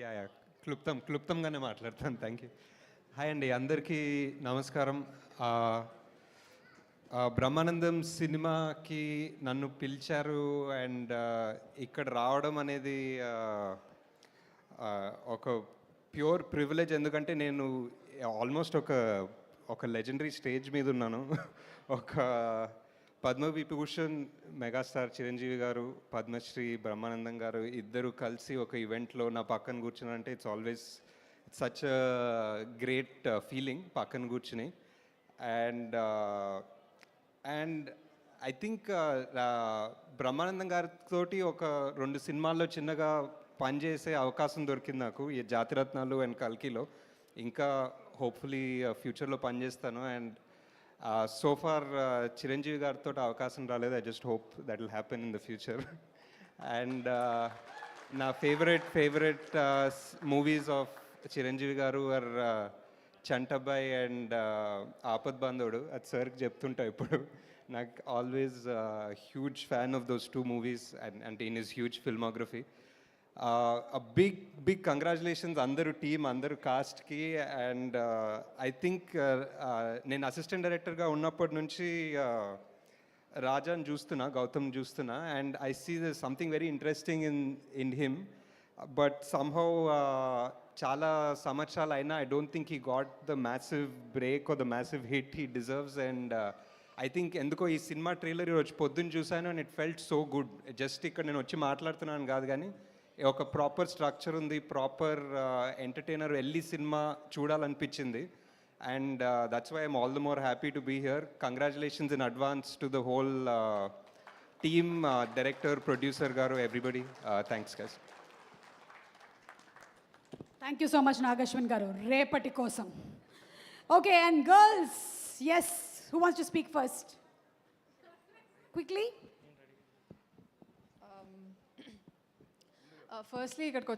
Yeah క్లుప్తంగానే మాట్లాడతాను. Thank you. Hi అండి, అందరికీ నమస్కారం. ఆ, బ్రహ్మానందం సినిమాకి నన్ను పిలిచారు అండ్ ఇక్కడ రావడం అనేది ఒక ప్యూర్ ప్రివిలేజ్. ఎందుకంటే నేను ఆల్మోస్ట్ ఒక లెజెండరీ స్టేజ్ మీద ఉన్నాను. ఒక పద్మవిభూషణ్ మెగాస్టార్ చిరంజీవి గారు, పద్మశ్రీ బ్రహ్మానందం గారు ఇద్దరు కలిసి ఒక ఈవెంట్లో నా పక్కన కూర్చున్నారంటే it's always such great feeling పక్కన కూర్చుని. And and I think Brahmanandam గారితో ఒక 2 సినిమాల్లో చిన్నగా పనిచేసే అవకాశం దొరికింది నాకు, ఈ జాతిరత్నాలు అండ్ కల్కిలో. ఇంకా హోప్ఫుల్లీ ఫ్యూచర్లో పనిచేస్తాను. అండ్ సో ఫార్ చిరంజీవి గారితో అవకాశం రాలేదు. I just hope that will happen in the future. And నా ఫేవరెట్ మూవీస్ ఆఫ్ చిరంజీవి గారు ఆర్ చంటబ్బాయ్ అండ్ ఆపద్ బాంధవుడు. అది సార్కి చెప్తుంటా ఇప్పుడు. నాకు always huge fan of those 2 movies and in his huge filmography. Big congratulations అందరూ టీమ్, అందరూ కాస్ట్కి. అండ్ ఐ థింక్ నేను అసిస్టెంట్ డైరెక్టర్గా ఉన్నప్పటి నుంచి రాజాని గౌతమ్ చూస్తున్నా, and I see the something very interesting in him. But somehow చాలా సంవత్సరాలు అయినా I don't think he got the massive break or the massive hit he deserves. And I think ఎందుకో ఈ సినిమా ట్రైలర్ ఈరోజు పొద్దున్న చూశాను and it felt so good. Just ఇక్కడ నేను వచ్చి మాట్లాడుతున్నాను కాదు, కానీ ఒక ప్రాపర్ స్ట్రక్చర్ ఉంది, ప్రాపర్ ఎంటర్టైనర్, వెళ్ళి సినిమా చూడాలనిపించింది. And that's why I'm all the more happy to be here. Congratulations in advance to the whole team, director, producer garu, everybody. Thanks guys. Thank you so much Nag Ashwin garu, రేపటి కోసం. Okay, and girls, yes, who wants to speak first? Quickly. Firstly ఇక్కడికి